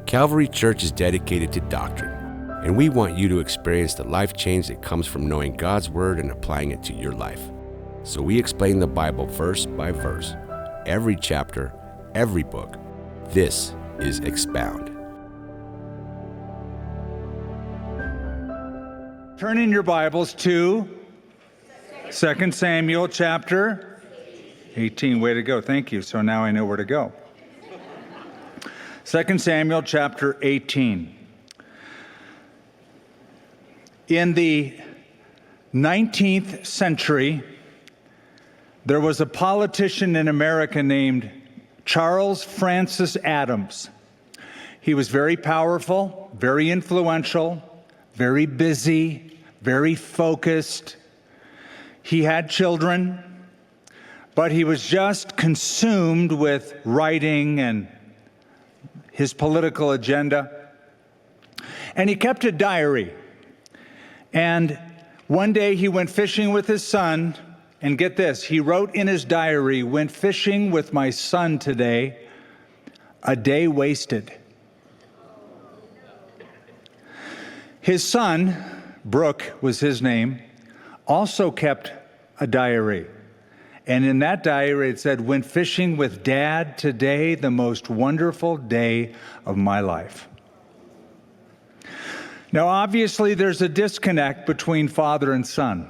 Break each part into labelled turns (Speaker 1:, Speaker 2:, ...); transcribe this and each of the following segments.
Speaker 1: Calvary Church is dedicated to doctrine, and we want you to experience the life change that comes from knowing God's Word and applying it to your life. So we explain the Bible verse by verse, every chapter, every book. This is Expound.
Speaker 2: Turn in your Bibles to 2 Samuel chapter 18. Way to go. Thank you. So now I know where to go. 2 Samuel chapter 18. In the 19th century, there was a politician in America named Charles Francis Adams. He was very powerful, very influential, very busy, very focused. He had children, but he was just consumed with writing and his political agenda. And he kept a diary. And one day he went fishing with his son, and get this, he wrote in his diary, "Went fishing with my son today, a day wasted." His son, Brooke was his name, also kept a diary. And in that diary it said, "Went fishing with Dad today, the most wonderful day of my life." Now, obviously, there's a disconnect between father and son.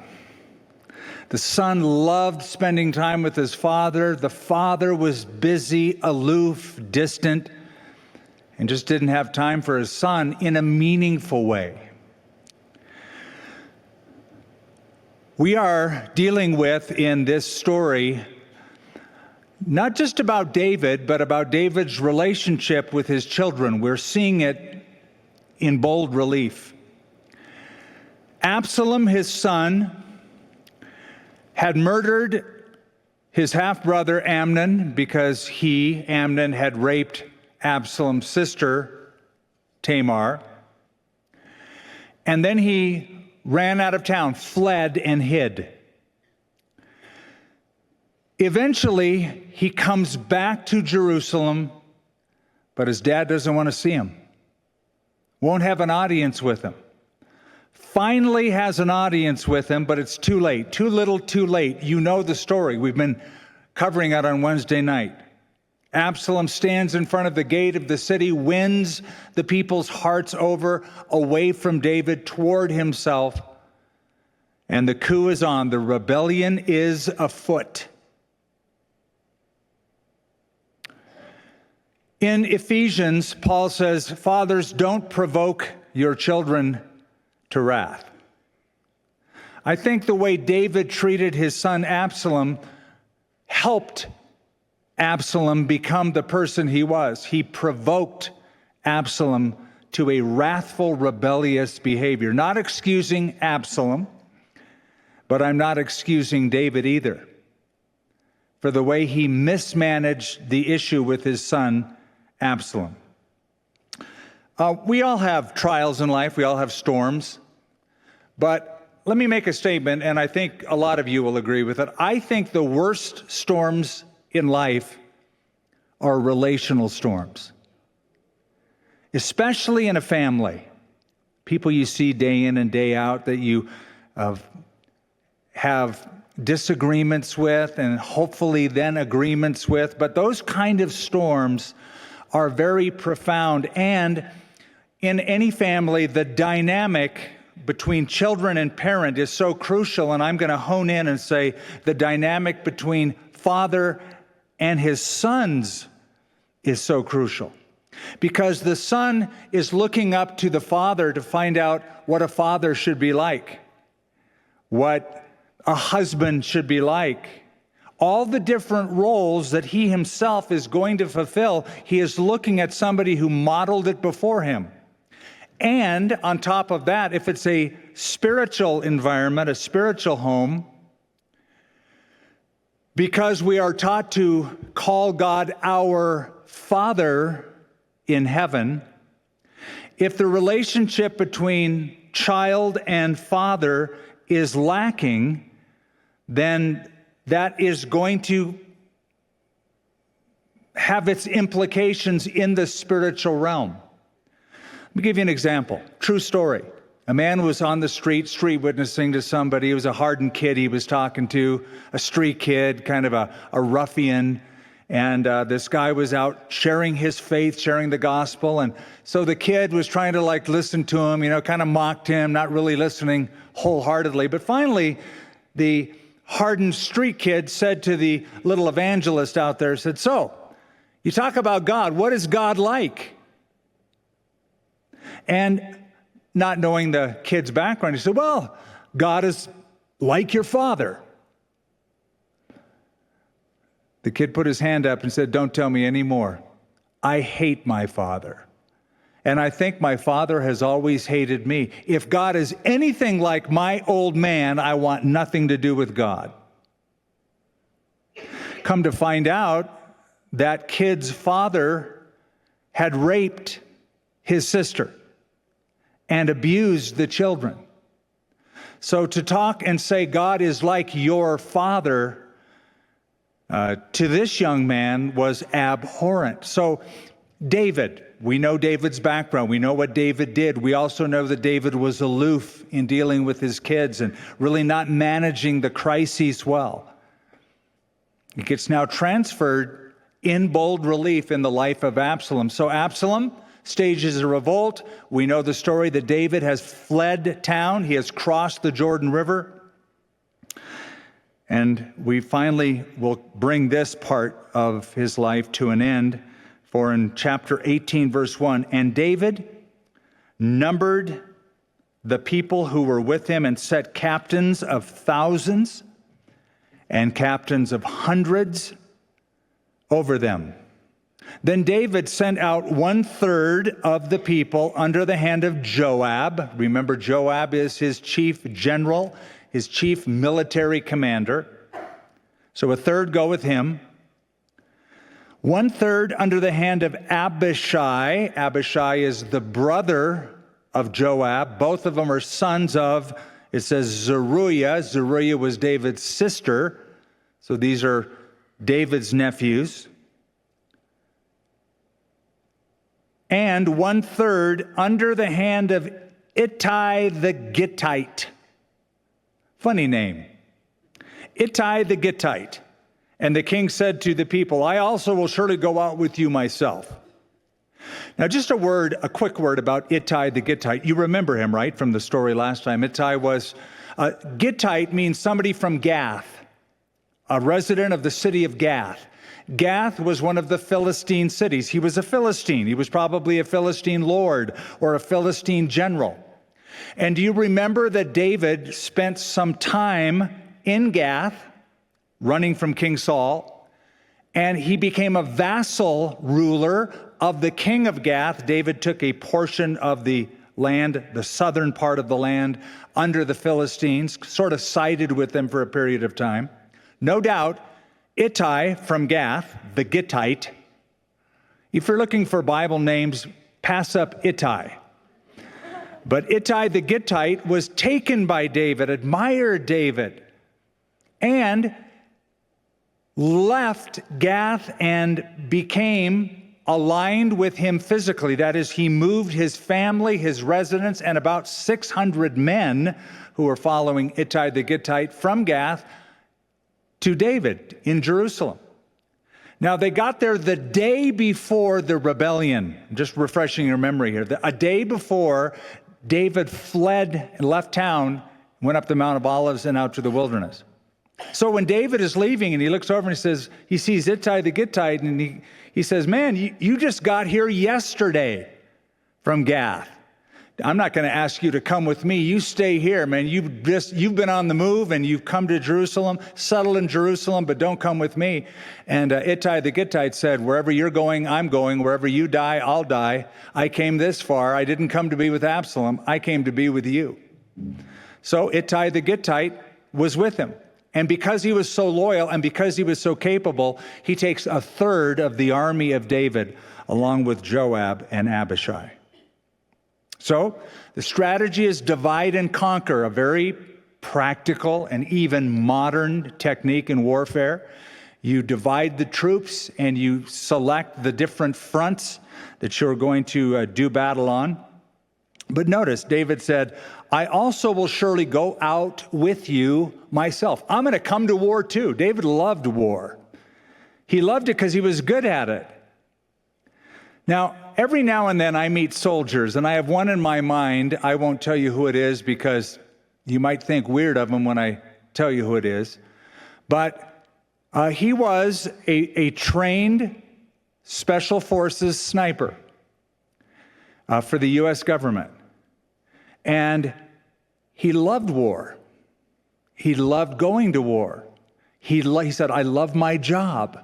Speaker 2: The son loved spending time with his father. The father was busy, aloof, distant, and just didn't have time for his son in a meaningful way. We are dealing with, in this story, not just about David, but about David's relationship with his children. We're seeing it in bold relief. Absalom, his son, had murdered his half-brother Amnon because Amnon, had raped Absalom's sister, Tamar. And then he ran out of town, fled and hid. Eventually, he comes back to Jerusalem, but his dad doesn't want to see him. Won't have an audience with him. Finally has an audience with him, but it's too late. Too little, too late. You know the story. We've been covering it on Wednesday night. Absalom stands in front of the gate of the city, wins the people's hearts over, away from David, toward himself. And the coup is on. The rebellion is afoot. In Ephesians, Paul says, "Fathers, don't provoke your children to wrath." I think the way David treated his son Absalom helped Absalom become the person he was. He provoked Absalom to a wrathful, rebellious behavior. Not excusing Absalom, but I'm not excusing David either for the way he mismanaged the issue with his son Absalom. We all have trials in life. We all have storms. But let me make a statement, and I think a lot of you will agree with it. I think the worst storms in life are relational storms, especially in a family. People you see day in and day out that you have disagreements with and hopefully then agreements with. But those kind of storms are very profound. And in any family, the dynamic between children and parent is so crucial. And I'm going to hone in and say the dynamic between father and his sons is so crucial. Because the son is looking up to the father to find out what a father should be like, what a husband should be like. All the different roles that he himself is going to fulfill, he is looking at somebody who modeled it before him. And on top of that, if it's a spiritual environment, a spiritual home, because we are taught to call God our Father in heaven, if the relationship between child and father is lacking, then that is going to have its implications in the spiritual realm. me give you an example. True story. A man was on the street witnessing to somebody. He was a hardened kid he was talking to, a street kid, kind of a ruffian. And this guy was out sharing his faith, sharing the gospel. And so the kid was trying to listen to him, kind of mocked him, not really listening wholeheartedly. But finally, the hardened street kid said to the little evangelist out there, said, "So, you talk about God. What is God like?" And not knowing the kid's background, he said, "Well, God is like your father." The kid put his hand up and said, "Don't tell me anymore. I hate my father. And I think my father has always hated me. If God is anything like my old man, I want nothing to do with God." Come to find out, that kid's father had raped his sister and abused the children. So to talk and say God is like your father, to this young man was abhorrent. So David, we know David's background. We know what David did. We also know that David was aloof in dealing with his kids and really not managing the crises well. It gets now transferred in bold relief in the life of Absalom. So Absalom stages a revolt. We know the story that David has fled town. He has crossed the Jordan River. And we finally will bring this part of his life to an end. For in chapter 18, verse 1, "And David numbered the people who were with him and set captains of thousands and captains of hundreds over them. Then David sent out 1/3 of the people under the hand of Joab." Remember, Joab is his chief general, his chief military commander. So 1/3 go with him. 1/3 under the hand of Abishai. Abishai is the brother of Joab. Both of them are sons of, it says, Zeruiah. Zeruiah was David's sister. So these are David's nephews. And 1/3 under the hand of Ittai the Gittite. Funny name. Ittai the Gittite. And the king said to the people, "I also will surely go out with you myself." Now, just a quick word about Ittai the Gittite. You remember him, right, from the story last time. Ittai was, Gittite means somebody from Gath, a resident of the city of Gath. Gath was one of the Philistine cities. He was a Philistine. He was probably a Philistine lord or a Philistine general. And do you remember that David spent some time in Gath, running from King Saul, and he became a vassal ruler of the king of Gath. David took a portion of the land, the southern part of the land, under the Philistines, sort of sided with them for a period of time. No doubt, Ittai from Gath, the Gittite. If you're looking for Bible names, pass up Ittai. But Ittai the Gittite was taken by David, admired David, and left Gath and became aligned with him physically. That is, he moved his family, his residence, and about 600 men who were following Ittai the Gittite from Gath to David in Jerusalem. Now, they got there the day before the rebellion. I'm just refreshing your memory here. A day before, David fled and left town, went up the Mount of Olives and out to the wilderness. So when David is leaving and he looks over and he sees Ittai the Gittite, and he says, "Man, you just got here yesterday from Gath. I'm not going to ask you to come with me. You stay here, man. You've been on the move and you've come to Jerusalem, settle in Jerusalem, but don't come with me." And Ittai the Gittite said, "Wherever you're going, I'm going. Wherever you die, I'll die. I came this far. I didn't come to be with Absalom. I came to be with you." So Ittai the Gittite was with him. And because he was so loyal and because he was so capable, he takes 1/3 of the army of David along with Joab and Abishai. So the strategy is divide and conquer, a very practical and even modern technique in warfare. You divide the troops and you select the different fronts that you're going to do battle on. But notice, David said, I also will surely go out with you myself. I'm going to come to war too. David loved war. He loved it because he was good at it. Now, every now and then I meet soldiers, and I have one in my mind. I won't tell you who it is because you might think weird of him when I tell you who it is. But he was a trained Special Forces sniper for the U.S. government. And he loved war. He loved going to war. He said, I love my job.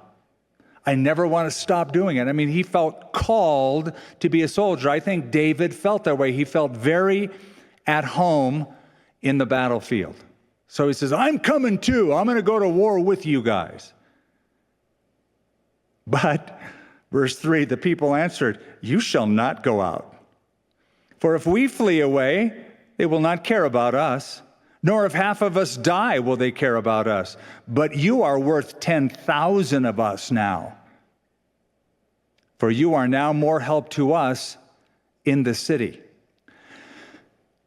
Speaker 2: I never want to stop doing it. I mean, he felt called to be a soldier. I think David felt that way. He felt very at home in the battlefield. So he says, I'm coming too. I'm going to go to war with you guys. But, verse 3, the people answered, you shall not go out. For if we flee away, they will not care about us, nor if half of us die will they care about us. But you are worth 10,000 of us now. For you are now more help to us in the city.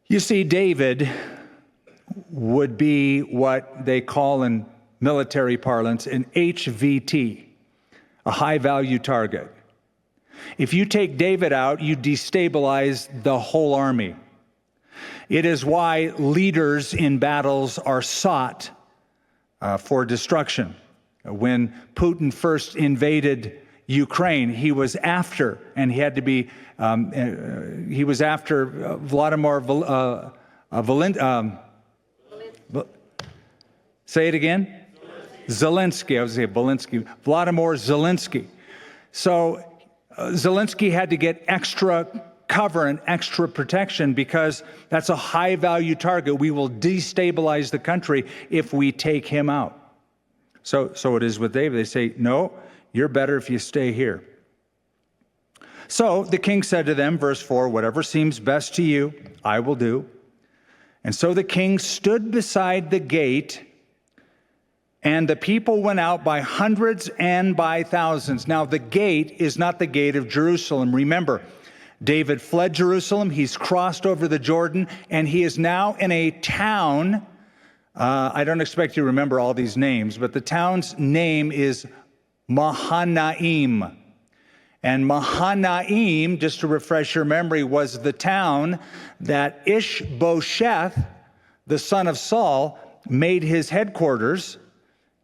Speaker 2: You see, David would be what they call in military parlance an HVT, a high-value target. If you take David out, you destabilize the whole army. It is why leaders in battles are sought for destruction. When Putin first invaded Ukraine, he was after, and he had to be, he was after Vladimir say it again? Zelensky. I was going to say Belinsky. Vladimir Zelensky. So Zelensky had to get extra cover and extra protection because that's a high-value target. We will destabilize the country if we take him out. So it is with David. They say, no, you're better if you stay here. So the king said to them, verse 4, whatever seems best to you, I will do. And so the king stood beside the gate, and the people went out by hundreds and by thousands. Now, the gate is not the gate of Jerusalem. Remember, David fled Jerusalem. He's crossed over the Jordan, and he is now in a town. I don't expect you to remember all these names, but the town's name is Mahanaim. And Mahanaim, just to refresh your memory, was the town that Ishbosheth, the son of Saul, made his headquarters.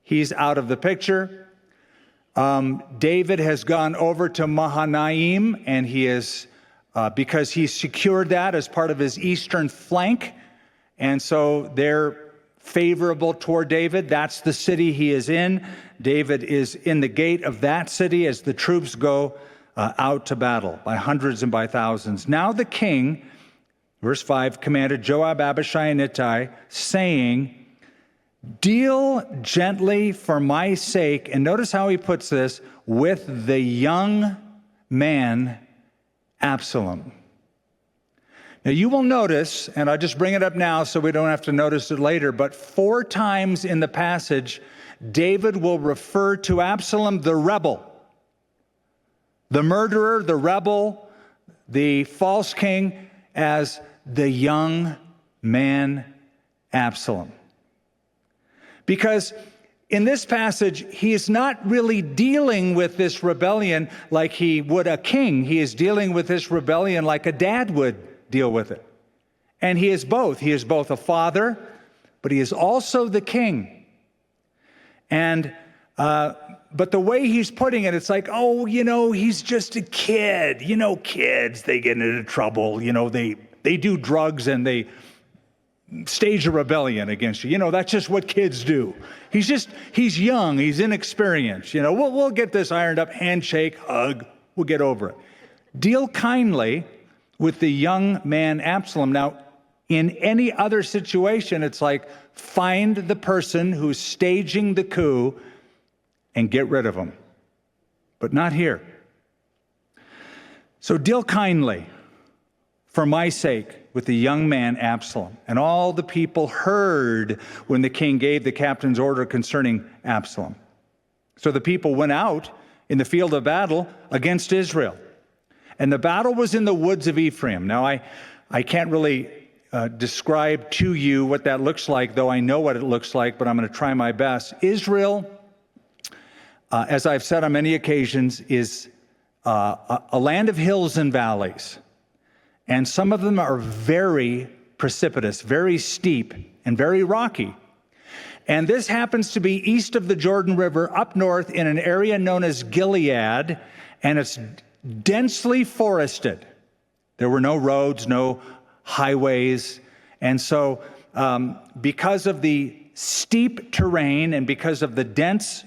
Speaker 2: He's out of the picture. David has gone over to Mahanaim, and he is, because he secured that as part of his eastern flank, and so they're favorable toward David. That's the city he is in. David is in the gate of that city as the troops go out to battle by hundreds and by thousands. Now the king, verse 5, commanded Joab, Abishai, and Ittai, saying, deal gently for my sake, and notice how he puts this, with the young man Absalom. Now you will notice, and I'll just bring it up now so we don't have to notice it later, but 4 times in the passage, David will refer to Absalom, the rebel, the murderer, the rebel, the false king, as the young man Absalom. Because in this passage, he is not really dealing with this rebellion like he would a king. He is dealing with this rebellion like a dad would deal with it. And he is both. He is both a father, but he is also the king. And, but the way he's putting it, it's like, oh, he's just a kid. Kids, they get into trouble. They do drugs and they stage a rebellion against you. That's just what kids do. He's young, he's inexperienced. We'll get this ironed up, handshake, hug, we'll get over it. Deal kindly with the young man Absalom. Now, in any other situation, it's like find the person who's staging the coup and get rid of him. But not here. So deal kindly for my sake with the young man Absalom. And all the people heard when the king gave the captain's order concerning Absalom. So the people went out in the field of battle against Israel. And the battle was in the woods of Ephraim. Now, I can't really describe to you what that looks like, though I know what it looks like, but I'm going to try my best. Israel, as I've said on many occasions, is a land of hills and valleys. And some of them are very precipitous, very steep, and very rocky. And this happens to be east of the Jordan River, up north in an area known as Gilead, and it's densely forested. There were no roads, no highways. And so because of the steep terrain and because of the dense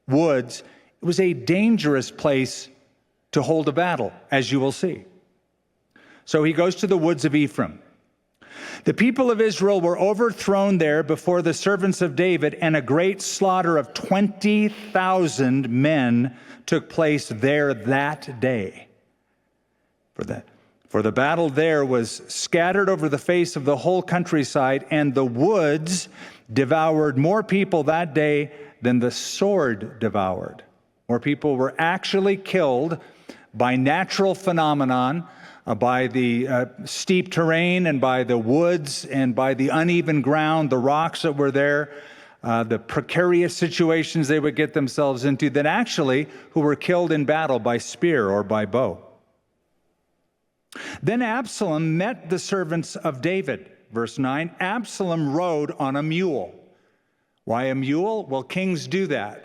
Speaker 2: woods, it was a dangerous place to hold a battle, as you will see. So he goes to the woods of Ephraim. The people of Israel were overthrown there before the servants of David, and a great slaughter of 20,000 men took place there that day. For the battle there was scattered over the face of the whole countryside, and the woods devoured more people that day than the sword devoured. More people were actually killed by natural phenomenon, by the steep terrain and by the woods and by the uneven ground, the rocks that were there, the precarious situations they would get themselves into, than actually who were killed in battle by spear or by bow. Then Absalom met the servants of David. Verse 9, Absalom rode on a mule. Why a mule? Well, kings do that.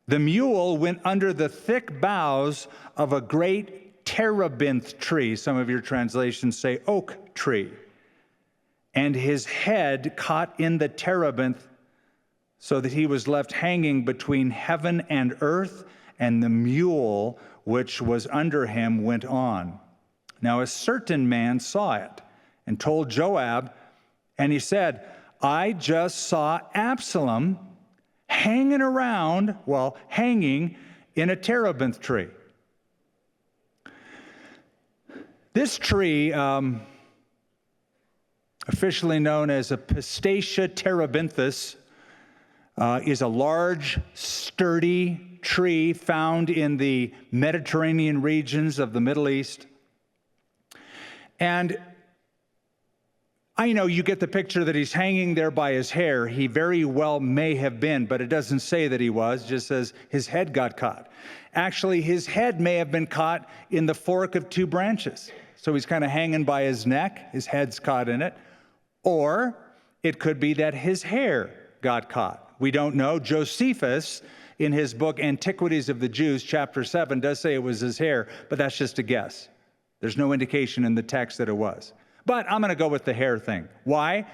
Speaker 2: The mule went under the thick boughs of a great terebinth tree. Some of your translations say oak tree. And his head caught in the terebinth so that he was left hanging between heaven and earth, and the mule which was under him went on. Now a certain man saw it and told Joab, and he said, I just saw Absalom hanging in a terebinth tree. This tree, officially known as a Pistacia terebinthus, is a large, sturdy tree found in the Mediterranean regions of the Middle East. And I know you get the picture that he's hanging there by his hair. He very well may have been, but it doesn't say that he was. It just says his head got caught. Actually, his head may have been caught in the fork of two branches. So he's kind of hanging by his neck. His head's caught in it. Or it could be that his hair got caught. We don't know. Josephus, in his book Antiquities of the Jews, chapter 7, does say it was his hair, but that's just a guess. There's no indication in the text that it was. But I'm going to go with the hair thing. Why?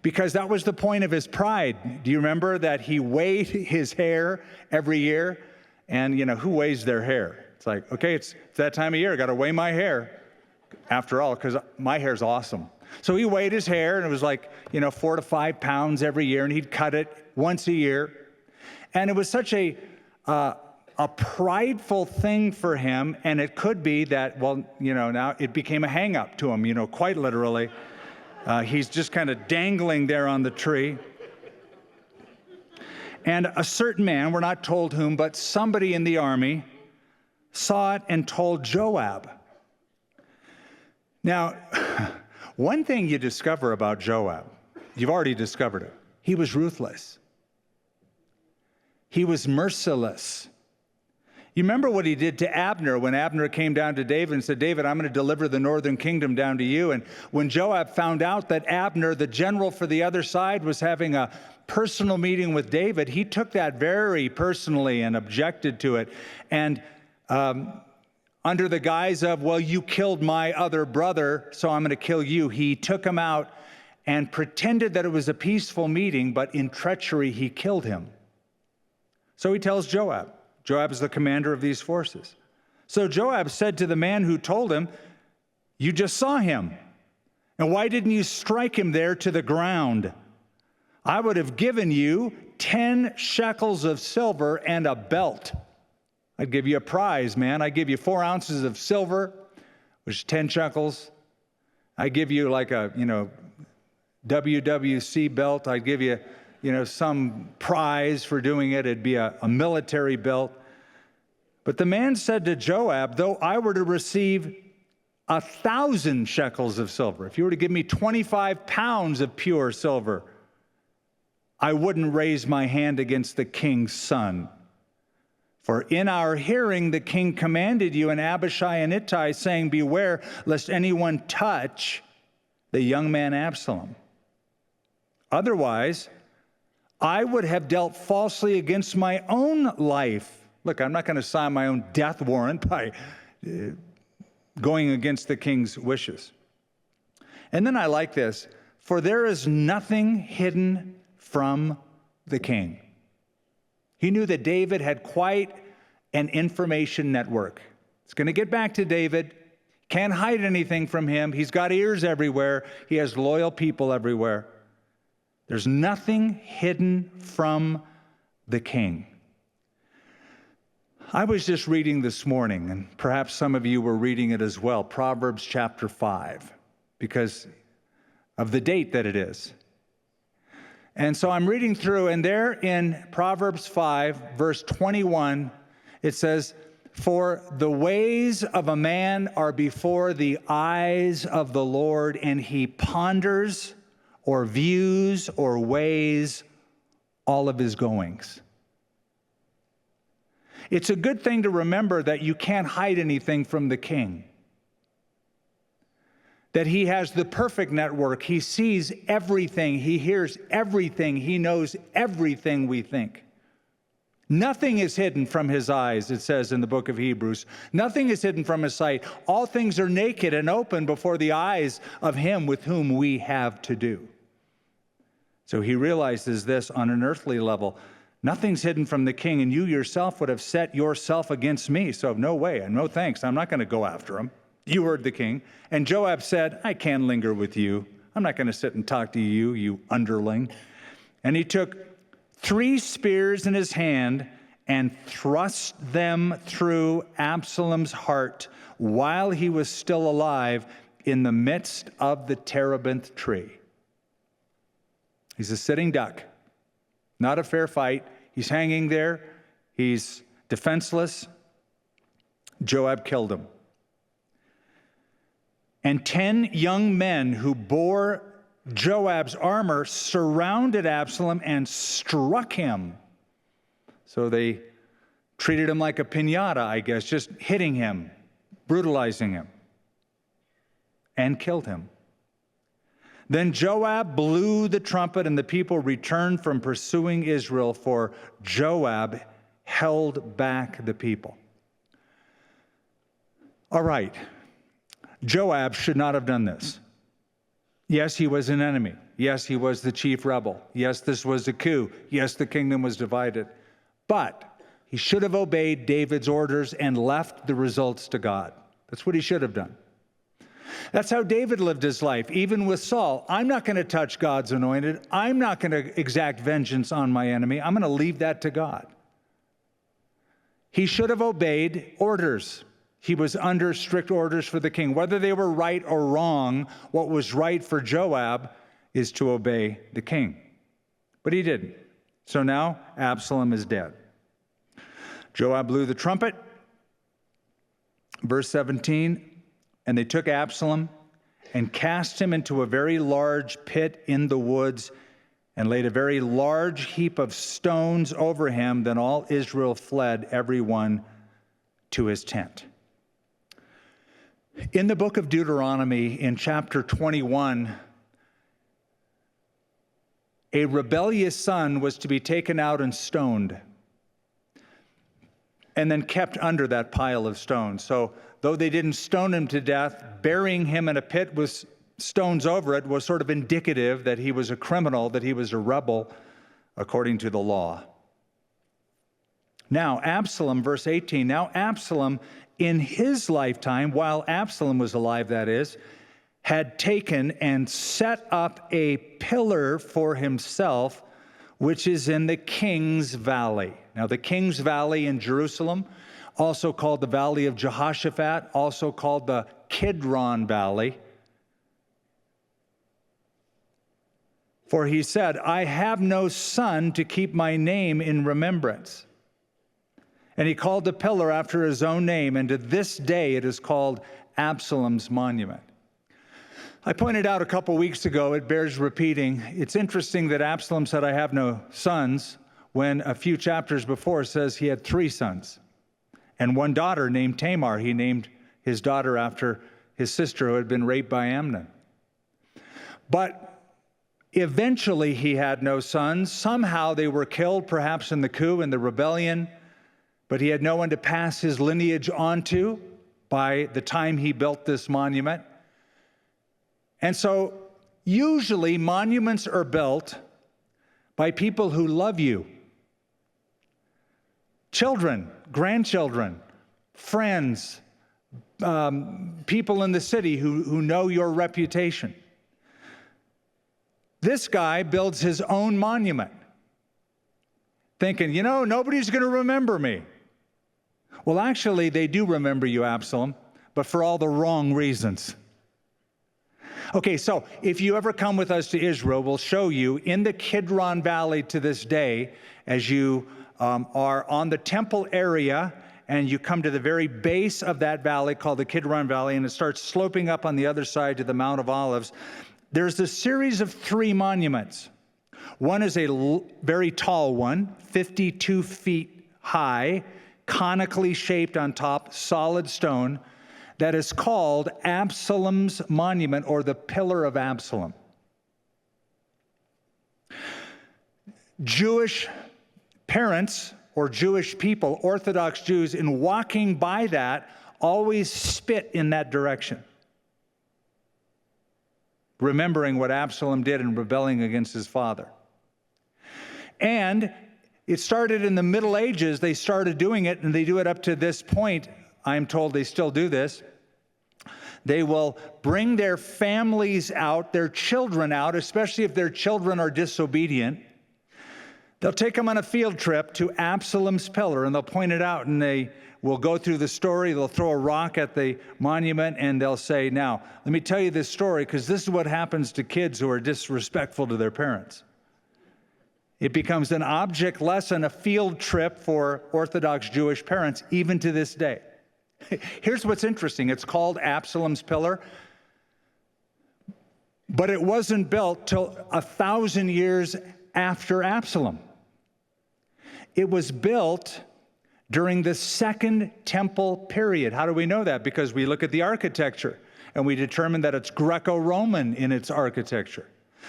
Speaker 2: Because that was the point of his pride. Do you remember that he weighed his hair every year? And, who weighs their hair? It's like, okay, it's that time of year. I got to weigh my hair. After all, because my hair's awesome. So he weighed his hair, and it was like, 4 to 5 pounds every year, and he'd cut it once a year. And it was such a prideful thing for him, and it could be that, now it became a hang-up to him, quite literally. He's just kind of dangling there on the tree. And a certain man, we're not told whom, but somebody in the army saw it and told Joab. Now, one thing you discover about Joab, you've already discovered it. He was ruthless. He was merciless. You remember what he did to Abner when Abner came down to David and said, David, I'm going to deliver the northern kingdom down to you. And when Joab found out that Abner, the general for the other side, was having a personal meeting with David, he took that very personally and objected to it. And under the guise of, well, you killed my other brother, so I'm going to kill you, he took him out and pretended that it was a peaceful meeting, but in treachery, he killed him. So he tells Joab. Joab is the commander of these forces. So Joab said to the man who told him, you just saw him. And why didn't you strike him there to the ground? I would have given you 10 shekels of silver and a belt. I'd give you a prize, man. I'd give you 4 ounces of silver, which is 10 shekels. I'd give you like a, WWC belt. I'd give you, some prize for doing it. It'd be a military belt. But the man said to Joab, though I were to receive 1,000 shekels of silver. If you were to give me 25 pounds of pure silver, I wouldn't raise my hand against the king's son. For in our hearing the king commanded you and Abishai and Ittai, saying, beware lest anyone touch the young man Absalom. Otherwise, I would have dealt falsely against my own life. Look, I'm not going to sign my own death warrant by going against the king's wishes. And then I like this. For there is nothing hidden from the king. He knew that David had quite an information network. It's going to get back to David. Can't hide anything from him. He's got ears everywhere. He has loyal people everywhere. There's nothing hidden from the king. I was just reading this morning, and perhaps some of you were reading it as well, Proverbs chapter 5, because of the date that it is. And so I'm reading through, and there in Proverbs 5, verse 21, it says, for the ways of a man are before the eyes of the Lord, and he ponders or views or weighs all of his goings. It's a good thing to remember that you can't hide anything from the king. That he has the perfect network. He sees everything. He hears everything. He knows everything we think. Nothing is hidden from his eyes, it says in the book of Hebrews. Nothing is hidden from his sight. All things are naked and open before the eyes of him with whom we have to do. So he realizes this on an earthly level. Nothing's hidden from the king, and you yourself would have set yourself against me. So no way, and no thanks. I'm not going to go after him. You heard the king. And Joab said, I can't linger with you. I'm not going to sit and talk to you, you underling. And he took 3 spears in his hand and thrust them through Absalom's heart while he was still alive in the midst of the terebinth tree. He's a sitting duck. Not a fair fight. He's hanging there. He's defenseless. Joab killed him. And 10 young men who bore Joab's armor surrounded Absalom and struck him. So they treated him like a piñata, I guess, just hitting him, brutalizing him, and killed him. Then Joab blew the trumpet, and the people returned from pursuing Israel, for Joab held back the people. All right, Joab should not have done this. Yes, he was an enemy. Yes, he was the chief rebel. Yes, this was a coup. Yes, the kingdom was divided. But he should have obeyed David's orders and left the results to God. That's what he should have done. That's how David lived his life, even with Saul. I'm not going to touch God's anointed. I'm not going to exact vengeance on my enemy. I'm going to leave that to God. He should have obeyed orders. He was under strict orders for the king. Whether they were right or wrong, what was right for Joab is to obey the king. But he didn't. So now Absalom is dead. Joab blew the trumpet. Verse 17, and they took Absalom and cast him into a very large pit in the woods and laid a very large heap of stones over him. Then all Israel fled, every one to his tent. In the book of Deuteronomy, in chapter 21, a rebellious son was to be taken out and stoned and then kept under that pile of stones. So though they didn't stone him to death, burying him in a pit with stones over it was sort of indicative that he was a criminal, that he was a rebel according to the law. Now, Absalom, verse 18, now Absalom in his lifetime, while Absalom was alive, that is, had taken and set up a pillar for himself, which is in the King's Valley. Now, the King's Valley in Jerusalem, also called the Valley of Jehoshaphat, also called the Kidron Valley. For he said, I have no son to keep my name in remembrance. And he called the pillar after his own name, and to this day it is called Absalom's monument. I pointed out a couple weeks ago, it bears repeating, it's interesting that Absalom said, I have no sons, when a few chapters before says he had 3 sons and 1 daughter named Tamar. He named his daughter after his sister who had been raped by Amnon. But eventually he had no sons. Somehow they were killed, perhaps in the coup, in the rebellion, but he had no one to pass his lineage on to by the time he built this monument. And so usually monuments are built by people who love you. Children, grandchildren, friends, people in the city who know your reputation. This guy builds his own monument, thinking, nobody's going to remember me. Well, actually, they do remember you, Absalom, but for all the wrong reasons. Okay, so if you ever come with us to Israel, we'll show you in the Kidron Valley to this day, as you are on the temple area and you come to the very base of that valley called the Kidron Valley, and it starts sloping up on the other side to the Mount of Olives, there's a series of 3 monuments. One is a very tall one, 52 feet high, conically shaped on top, solid stone, that is called Absalom's monument, or the Pillar of Absalom. Jewish parents or Jewish people, Orthodox Jews, in walking by that, always spit in that direction, remembering what Absalom did in rebelling against his father. And it started in the Middle Ages. They started doing it, and they do it up to this point. I'm told they still do this. They will bring their families out, their children out, especially if their children are disobedient. They'll take them on a field trip to Absalom's pillar, and they'll point it out, and they will go through the story. They'll throw a rock at the monument, and they'll say, now, let me tell you this story, because this is what happens to kids who are disrespectful to their parents. It becomes an object lesson, a field trip for Orthodox Jewish parents, even to this day. Here's what's interesting. It's called Absalom's Pillar, but it wasn't built till 1,000 years after Absalom. It was built during the Second Temple period. How do we know that? Because we look at the architecture, and we determine that it's Greco-Roman in its architecture.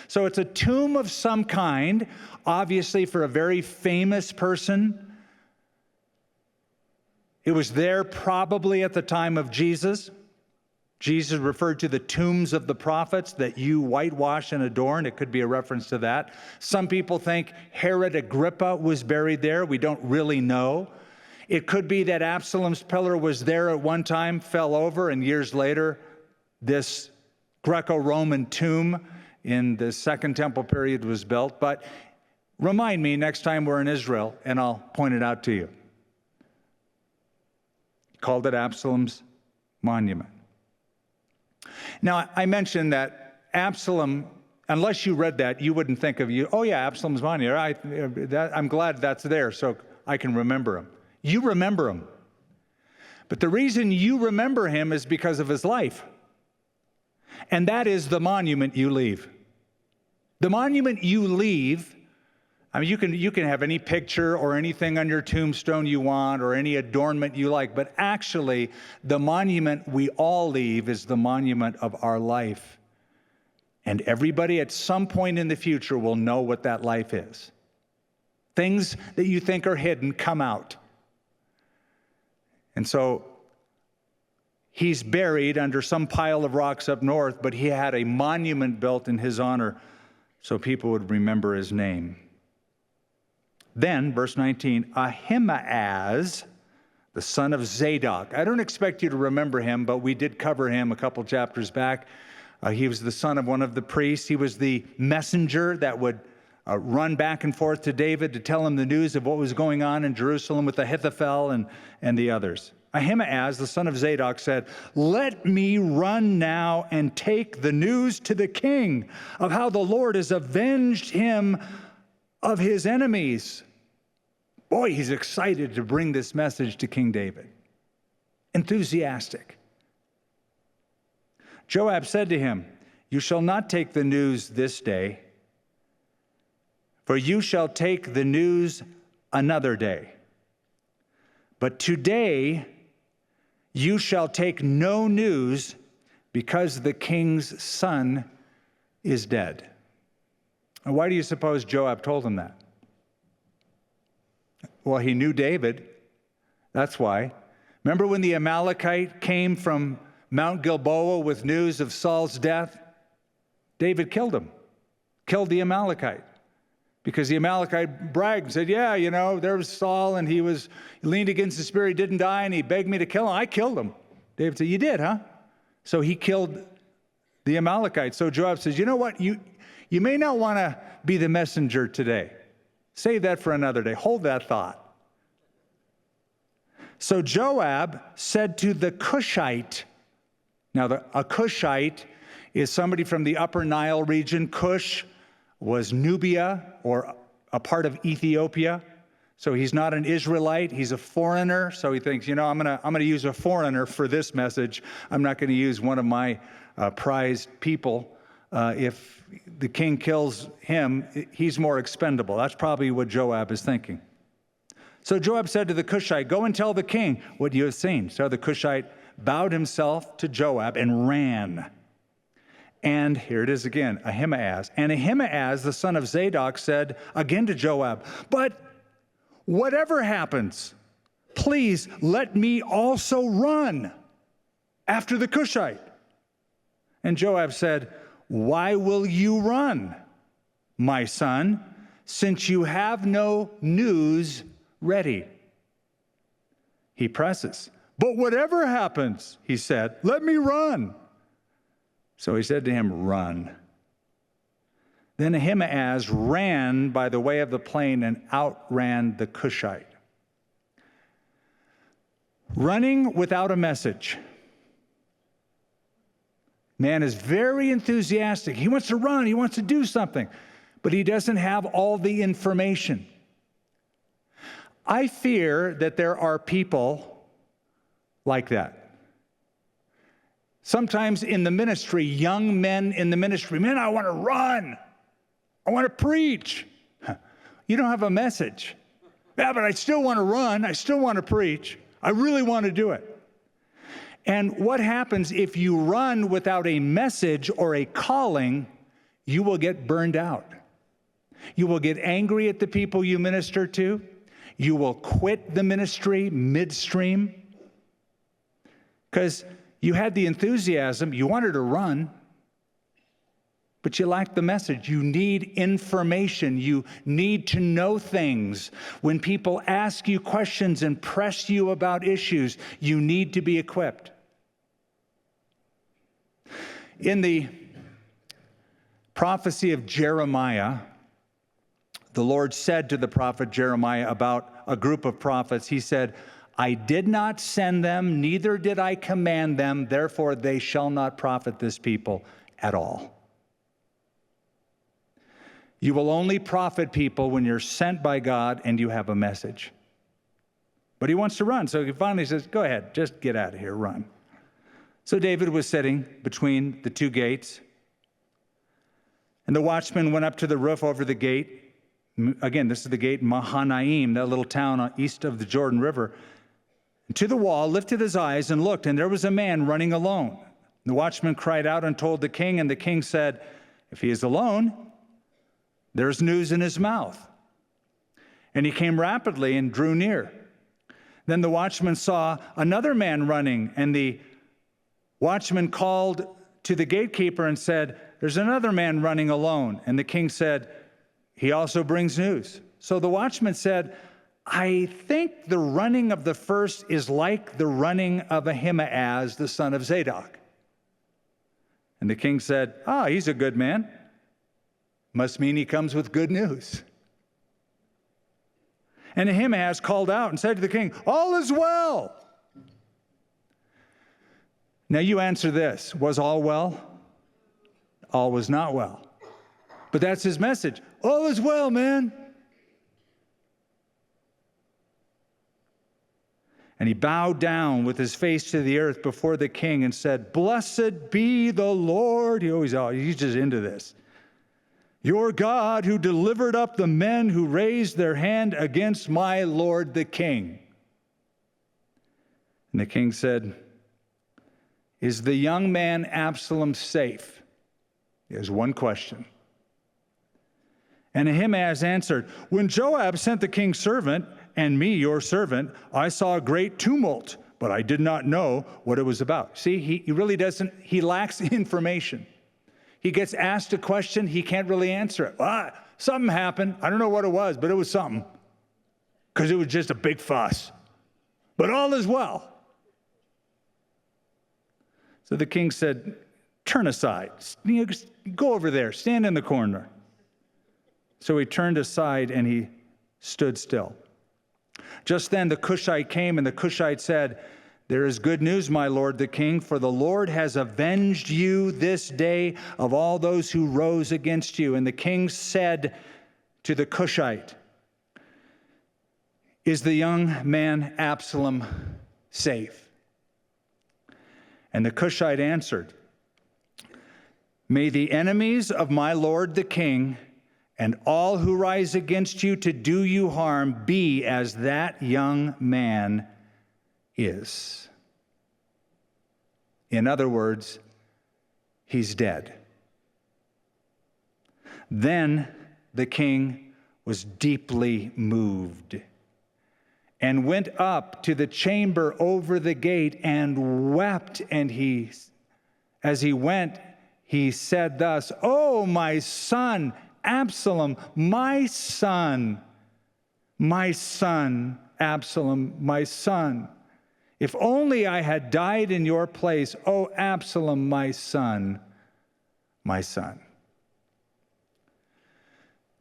Speaker 2: So it's a tomb of some kind, obviously for a very famous person. It was there probably at the time of Jesus. Jesus referred to the tombs of the prophets that you whitewash and adorn. It could be a reference to that. Some people think Herod Agrippa was buried there. We don't really know. It could be that Absalom's pillar was there at one time, fell over, and years later, this Greco-Roman tomb in the Second Temple period was built. But remind me next time we're in Israel, and I'll point it out to you. Called it Absalom's monument. Now, I mentioned that Absalom, unless you read that, you wouldn't think of Absalom's monument. I'm glad that's there so I can remember him. You remember him. But the reason you remember him is because of his life. And that is the monument you leave. The monument you leave, I mean, you can have any picture or anything on your tombstone you want or any adornment you like, but actually the monument we all leave is the monument of our life. And everybody at some point in the future will know what that life is. Things that you think are hidden come out. And so he's buried under some pile of rocks up north, but he had a monument built in his honor so people would remember his name. Then, verse 19, Ahimaaz, the son of Zadok. I don't expect you to remember him, but we did cover him a couple chapters back. He was the son of one of the priests. He was the messenger that would run back and forth to David to tell him the news of what was going on in Jerusalem with Ahithophel and the others. Ahimaaz, the son of Zadok, said, "Let me run now and take the news to the king of how the Lord has avenged him of his enemies." Boy, he's excited to bring this message to King David. Enthusiastic. Joab said to him, "You shall not take the news this day, for you shall take the news another day. But today you shall take no news, because the king's son is dead." And why do you suppose Joab told him that? Well, he knew David. That's why. Remember when the Amalekite came from Mount Gilboa with news of Saul's death? David killed him, killed the Amalekite. Because the Amalekite bragged and said, "Yeah, there was Saul, and he leaned against the spear, he didn't die, and he begged me to kill him. I killed him." David said, "You did, huh?" So he killed the Amalekite. So Joab says, "You know what? You may not want to be the messenger today. Save that for another day. Hold that thought." So Joab said to the Cushite. Now, a Cushite is somebody from the Upper Nile region. Cush was Nubia, or a part of Ethiopia. So he's not an Israelite, he's a foreigner. So he thinks, I'm gonna use a foreigner for this message. I'm not gonna use one of my prized people. If the king kills him, he's more expendable. That's probably what Joab is thinking. So Joab said to the Cushite, "Go and tell the king what you have seen." So the Cushite bowed himself to Joab and ran. And here it is again, Ahimaaz. And Ahimaaz, the son of Zadok, said again to Joab, "But whatever happens, please let me also run after the Cushite." And Joab said, "Why will you run, my son, since you have no news ready?" He presses. "But whatever happens," he said, "let me run." So he said to him, "Run." Then Ahimaaz ran by the way of the plain and outran the Cushite. Running without a message. Man is very enthusiastic. He wants to run. He wants to do something, but he doesn't have all the information. I fear that there are people like that. Sometimes in the ministry, young men in the ministry, "Man, I want to run. I want to preach." You don't have a message. "Yeah, but I still want to run. I still want to preach. I really want to do it." And what happens if you run without a message or a calling? You will get burned out. You will get angry at the people you minister to. You will quit the ministry midstream. Because you had the enthusiasm, you wanted to run, but you lacked the message. You need information. You need to know things. When people ask you questions and press you about issues, you need to be equipped. In the prophecy of Jeremiah, the Lord said to the prophet Jeremiah about a group of prophets, he said, "I did not send them, neither did I command them, therefore they shall not profit this people at all." You will only profit people when you're sent by God and you have a message. But he wants to run, so he finally says, "Go ahead, just get out of here, run." So David was sitting between the two gates, and the watchman went up to the roof over the gate. Again, this is the gate Mahanaim, that little town east of the Jordan River. To the wall, lifted his eyes and looked, and there was a man running alone. The watchman cried out and told the king, and the king said, "If he is alone, there's news in his mouth." And he came rapidly and drew near. Then the watchman saw another man running, and the watchman called to the gatekeeper and said, "There's another man running alone." And the king said, "He also brings news." So the watchman said, "I think the running of the first is like the running of Ahimaaz, the son of Zadok." And the king said, "He's a good man. Must mean he comes with good news." And Ahimaaz called out and said to the king, "All is well." Now you answer this, was all well? All was not well. But that's his message. All is well, man. And he bowed down with his face to the earth before the king and said, "Blessed be the Lord." He's just into this. "Your God, who delivered up the men who raised their hand against my lord the king." And the king said, "Is the young man Absalom safe?" There's one question. And Ahimaaz answered, "When Joab sent the king's servant and me, your servant, I saw a great tumult, but I did not know what it was about." See, he really doesn't, he lacks information. He gets asked a question, he can't really answer it. Something happened. I don't know what it was, but it was something. Because it was just a big fuss. But all is well. So the king said, "Turn aside. Go over there. Stand in the corner." So he turned aside and he stood still. Just then the Cushite came, and the Cushite said, "There is good news, my lord the king, for the Lord has avenged you this day of all those who rose against you." And the king said to the Cushite, "Is the young man Absalom safe?" And the Cushite answered, "May the enemies of my lord the king and all who rise against you to do you harm be as that young man is." In other words, he's dead. Then the king was deeply moved and went up to the chamber over the gate and wept. And as he went, he said thus, "Oh, my son, Absalom, my son, Absalom, my son. If only I had died in your place, oh, Absalom, my son, my son."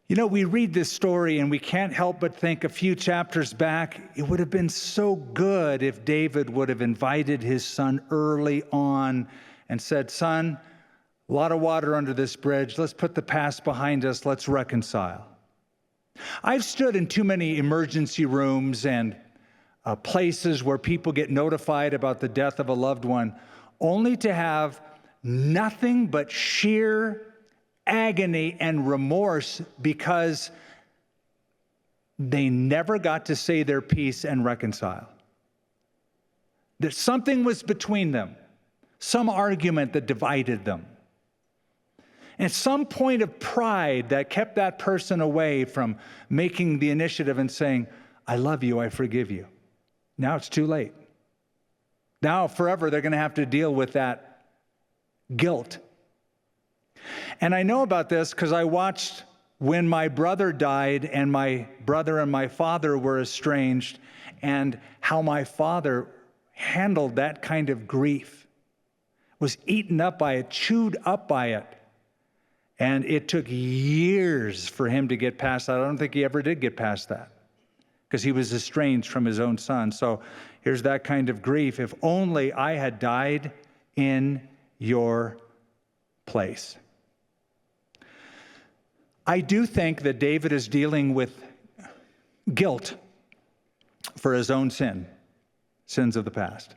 Speaker 2: You know, we read this story and we can't help but think a few chapters back, it would have been so good if David would have invited his son early on and said, "Son, a lot of water under this bridge. Let's put the past behind us. Let's reconcile." I've stood in too many emergency rooms and places where people get notified about the death of a loved one, only to have nothing but sheer agony and remorse because they never got to say their piece and reconcile. That something was between them, some argument that divided them. And some point of pride that kept that person away from making the initiative and saying, "I love you, I forgive you." Now it's too late. Now forever they're going to have to deal with that guilt. And I know about this because I watched when my brother died and my brother and my father were estranged, and how my father handled that kind of grief, was eaten up by it, chewed up by it. And it took years for him to get past that. I don't think he ever did get past that because he was estranged from his own son. So here's that kind of grief. If only I had died in your place. I do think that David is dealing with guilt for his own sins of the past.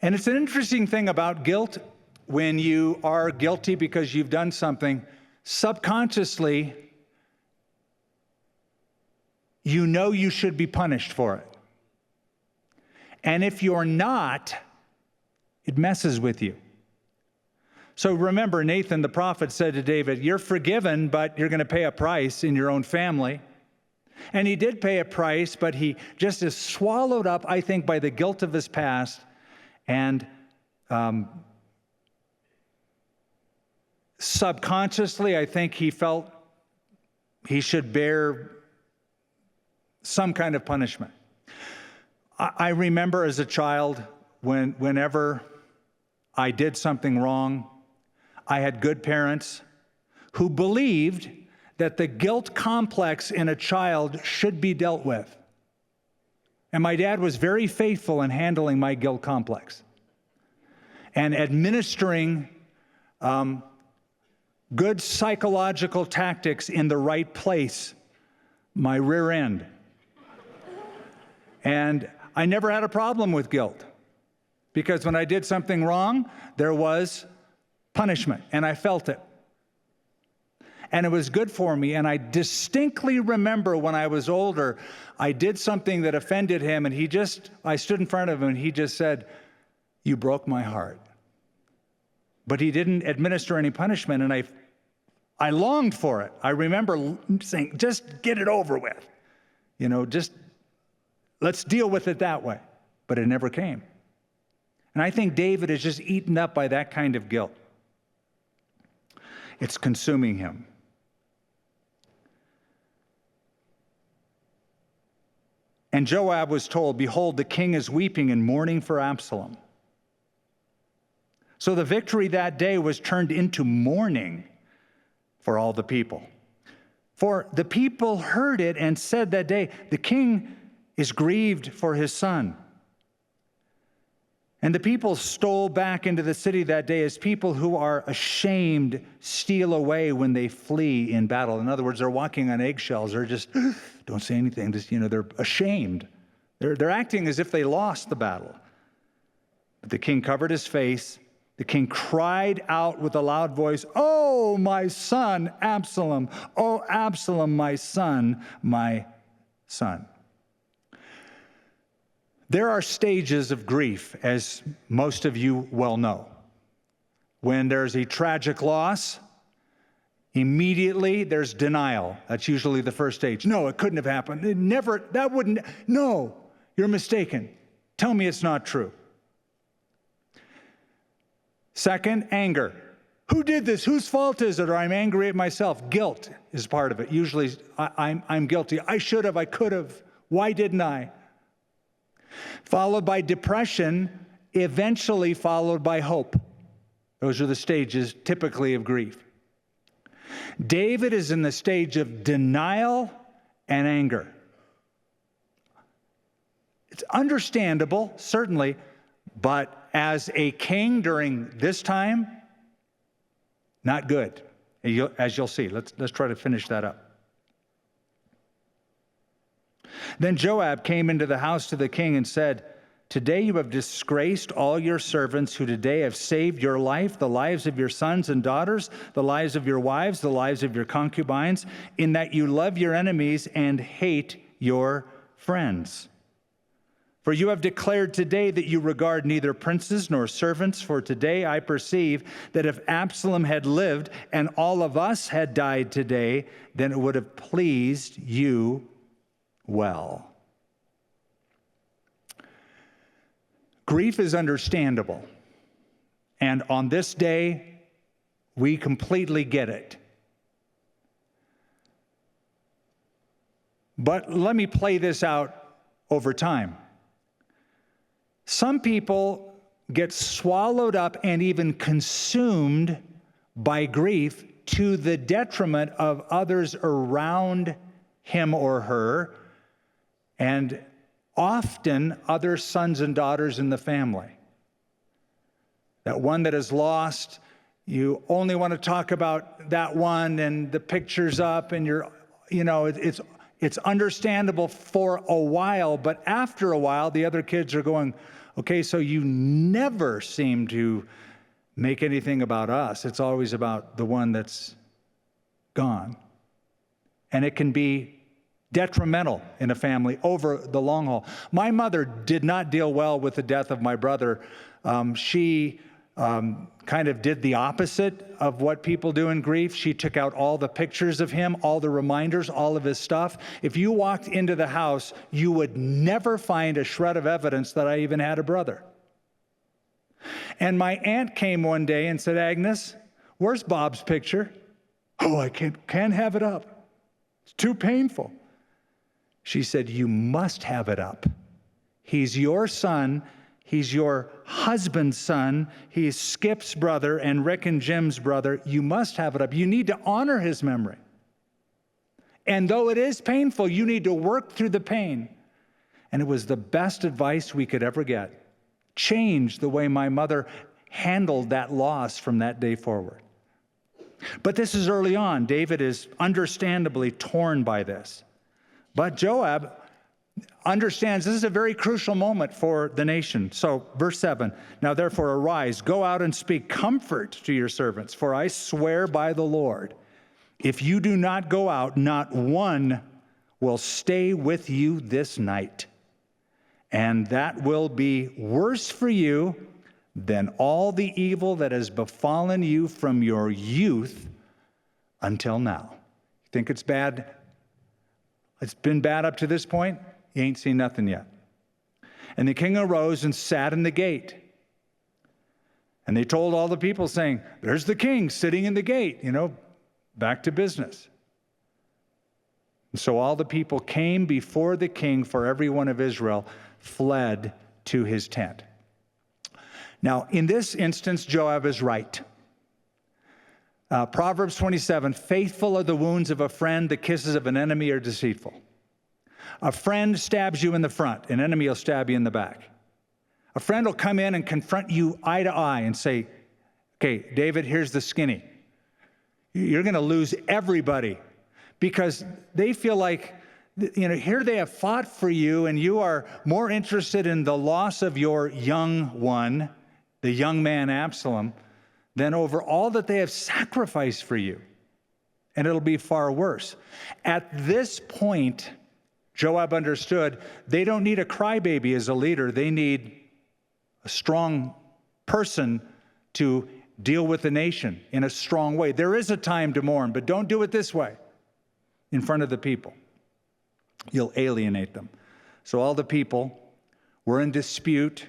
Speaker 2: And it's an interesting thing about guilt. When you are guilty because you've done something, subconsciously, you know you should be punished for it. And if you're not, it messes with you. So remember, Nathan the prophet said to David, "You're forgiven, but you're going to pay a price in your own family." And he did pay a price, but he just is swallowed up, I think, by the guilt of his past. And subconsciously, I think he felt he should bear some kind of punishment. I remember as a child, whenever I did something wrong, I had good parents who believed that the guilt complex in a child should be dealt with. And my dad was very faithful in handling my guilt complex and administering good psychological tactics in the right place, my rear end. And I never had a problem with guilt, because when I did something wrong, there was punishment, and I felt it. And it was good for me. And I distinctly remember when I was older, I did something that offended him, and I stood in front of him, and he just said, "You broke my heart." But he didn't administer any punishment, and I longed for it. I remember saying, just get it over with. Just let's deal with it that way. But it never came. And I think David is just eaten up by that kind of guilt. It's consuming him. And Joab was told, "Behold, the king is weeping and mourning for Absalom." So the victory that day was turned into mourning for all the people. For the people heard it and said that day, "The king is grieved for his son." And the people stole back into the city that day as people who are ashamed steal away when they flee in battle. In other words, they're walking on eggshells. They're just, don't say anything. Just, they're ashamed. They're acting as if they lost the battle. But the king covered his face. The king cried out with a loud voice, "Oh, my son, Absalom! Oh, Absalom, my son, my son." There are stages of grief, as most of you well know. When there's a tragic loss, immediately there's denial. That's usually the first stage. No, it couldn't have happened. No, you're mistaken. Tell me it's not true. Second, anger. Who did this? Whose fault is it? Or I'm angry at myself. Guilt is part of it. Usually I'm guilty. I should have, I could have. Why didn't I? Followed by depression, eventually followed by hope. Those are the stages typically of grief. David is in the stage of denial and anger. It's understandable, certainly, but as a king during this time, not good, as you'll see. Let's try to finish that up. Then Joab came into the house to the king and said, "Today you have disgraced all your servants who today have saved your life, the lives of your sons and daughters, the lives of your wives, the lives of your concubines, in that you love your enemies and hate your friends. For you have declared today that you regard neither princes nor servants, for today I perceive that if Absalom had lived and all of us had died today, then it would have pleased you well." Grief is understandable, and on this day, we completely get it. But let me play this out over time. Some people get swallowed up and even consumed by grief to the detriment of others around him or her, and often other sons and daughters in the family. That one that is lost, you only want to talk about that one, and the picture's up, and it's understandable for a while, but after a while, the other kids are going, "Okay, so you never seem to make anything about us. It's always about the one that's gone." And it can be detrimental in a family over the long haul. My mother did not deal well with the death of my brother. She kind of did the opposite of what people do in grief. She took out all the pictures of him, all the reminders, all of his stuff. If you walked into the house, you would never find a shred of evidence that I even had a brother. And my aunt came one day and said, "Agnes, where's Bob's picture?" "Oh, I can't have it up. It's too painful." She said, "You must have it up. He's your son. He's your husband's son. He's Skip's brother and Rick and Jim's brother. You must have it up. You need to honor his memory. And though it is painful, you need to work through the pain." And it was the best advice we could ever get. Changed the way my mother handled that loss from that day forward. But this is early on. David is understandably torn by this. But Joab understands this is a very crucial moment for the nation. So, verse 7, now therefore arise, go out and speak comfort to your servants, for I swear by the Lord, if you do not go out, not one will stay with you this night. And that will be worse for you than all the evil that has befallen you from your youth until now. You think it's bad? It's been bad up to this point? You ain't seen nothing yet. And the king arose and sat in the gate. And they told all the people, saying, there's the king sitting in the gate, back to business. And so all the people came before the king, for every one of Israel fled to his tent. Now, in this instance, Joab is right. Proverbs 27, faithful are the wounds of a friend, the kisses of an enemy are deceitful. A friend stabs you in the front, an enemy will stab you in the back. A friend will come in and confront you eye to eye and say, okay, David, here's the skinny. You're going to lose everybody, because they feel like, here they have fought for you, and you are more interested in the loss of your young one, the young man Absalom, than over all that they have sacrificed for you. And it'll be far worse. At this point, Joab understood they don't need a crybaby as a leader. They need a strong person to deal with the nation in a strong way. There is a time to mourn, but don't do it this way in front of the people. You'll alienate them. So all the people were in dispute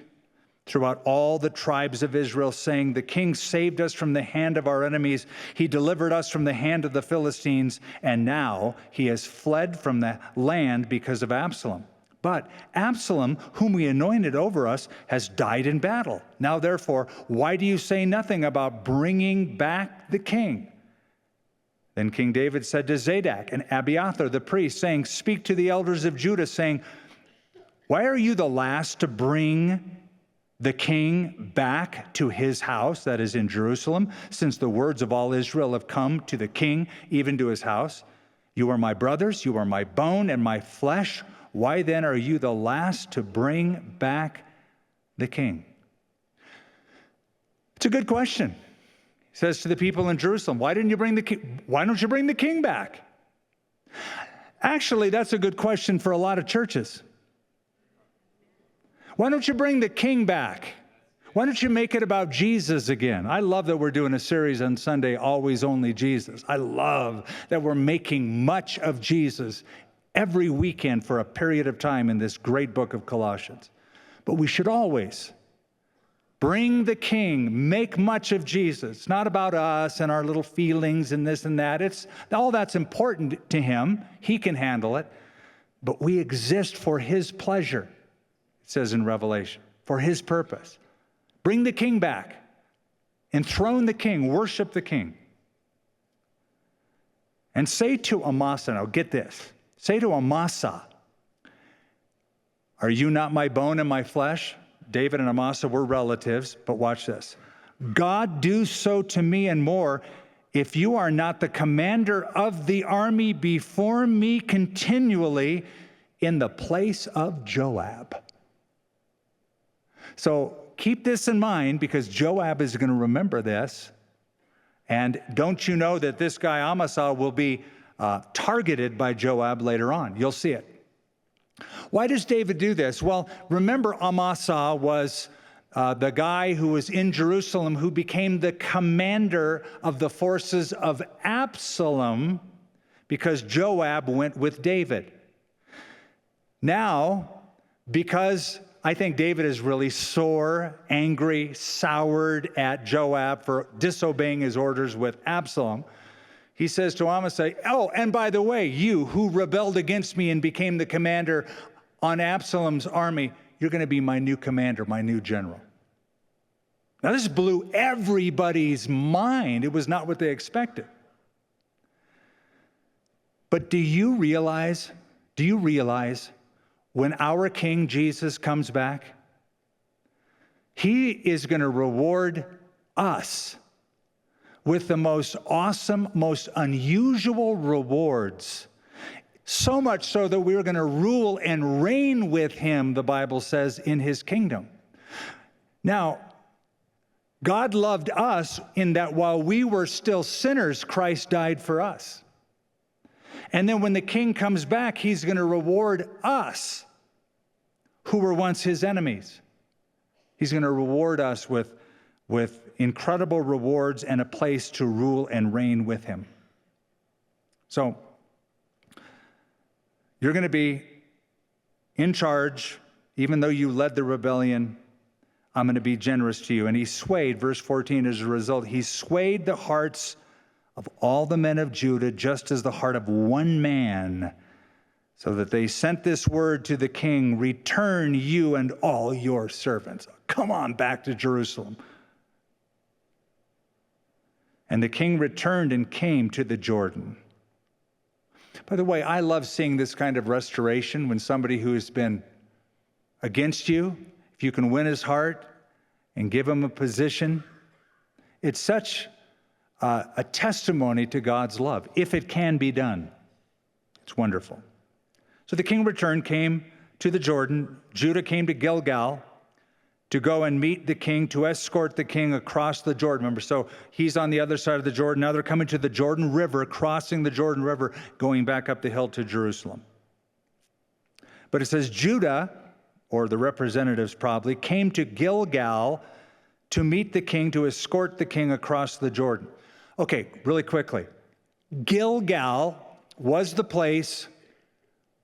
Speaker 2: throughout all the tribes of Israel, saying, the king saved us from the hand of our enemies. He delivered us from the hand of the Philistines, and now he has fled from the land because of Absalom. But Absalom, whom we anointed over us, has died in battle. Now, therefore, why do you say nothing about bringing back the king? Then King David said to Zadok and Abiathar the priest, saying, speak to the elders of Judah, saying, why are you the last to bring the king back to his house, that is in Jerusalem, since the words of all Israel have come to the king, even to his house? You are my brothers, you are my bone and my flesh. Why then are you the last to bring back the king? It's a good question. He says to the people in Jerusalem, why don't you bring the king back? Actually, that's a good question for a lot of churches. Why don't you bring the king back? Why don't you make it about Jesus again? I love that we're doing a series on Sunday, Always Only Jesus. I love that we're making much of Jesus every weekend for a period of time in this great book of Colossians. But we should always bring the king, make much of Jesus. It's not about us and our little feelings and this and that. All that's important to him. He can handle it. But we exist for his pleasure, it says in Revelation, for his purpose. Bring the king back. Enthrone the king. Worship the king. And say to Amasa, now get this. Say to Amasa, are you not my bone and my flesh? David and Amasa were relatives, but watch this. God do so to me and more, if you are not the commander of the army before me continually in the place of Joab. So keep this in mind, because Joab is going to remember this. And don't you know that this guy Amasa will be targeted by Joab later on? You'll see it. Why does David do this? Well, remember Amasa was the guy who was in Jerusalem who became the commander of the forces of Absalom because Joab went with David. Now, because I think David is really sore, angry, soured at Joab for disobeying his orders with Absalom, he says to Amasa, oh, and by the way, you who rebelled against me and became the commander on Absalom's army, you're going to be my new commander, my new general. Now, this blew everybody's mind. It was not what they expected. But do you realize when our King Jesus comes back, he is going to reward us with the most awesome, most unusual rewards, So much so that we were going to rule and reign with him, the Bible says, in his kingdom. Now, God loved us in that while we were still sinners, Christ died for us. And then when the king comes back, he's going to reward us who were once his enemies. He's going to reward us with incredible rewards and a place to rule and reign with him. So, you're going to be in charge, even though you led the rebellion. I'm going to be generous to you. And he swayed, verse 14, as a result, he swayed the hearts of all the men of Judah, just as the heart of one man, so that they sent this word to the king, return you and all your servants. Come on back to Jerusalem. And the king returned and came to the Jordan. By the way, I love seeing this kind of restoration when somebody who has been against you, if you can win his heart and give him a position, it's such a testimony to God's love, if it can be done. It's wonderful. So the king returned, came to the Jordan. Judah came to Gilgal to go and meet the king, to escort the king across the Jordan. Remember, so he's on the other side of the Jordan. Now they're coming to the Jordan River, crossing the Jordan River, going back up the hill to Jerusalem. But it says Judah, or the representatives probably, came to Gilgal to meet the king, to escort the king across the Jordan. Okay, really quickly. Gilgal was the place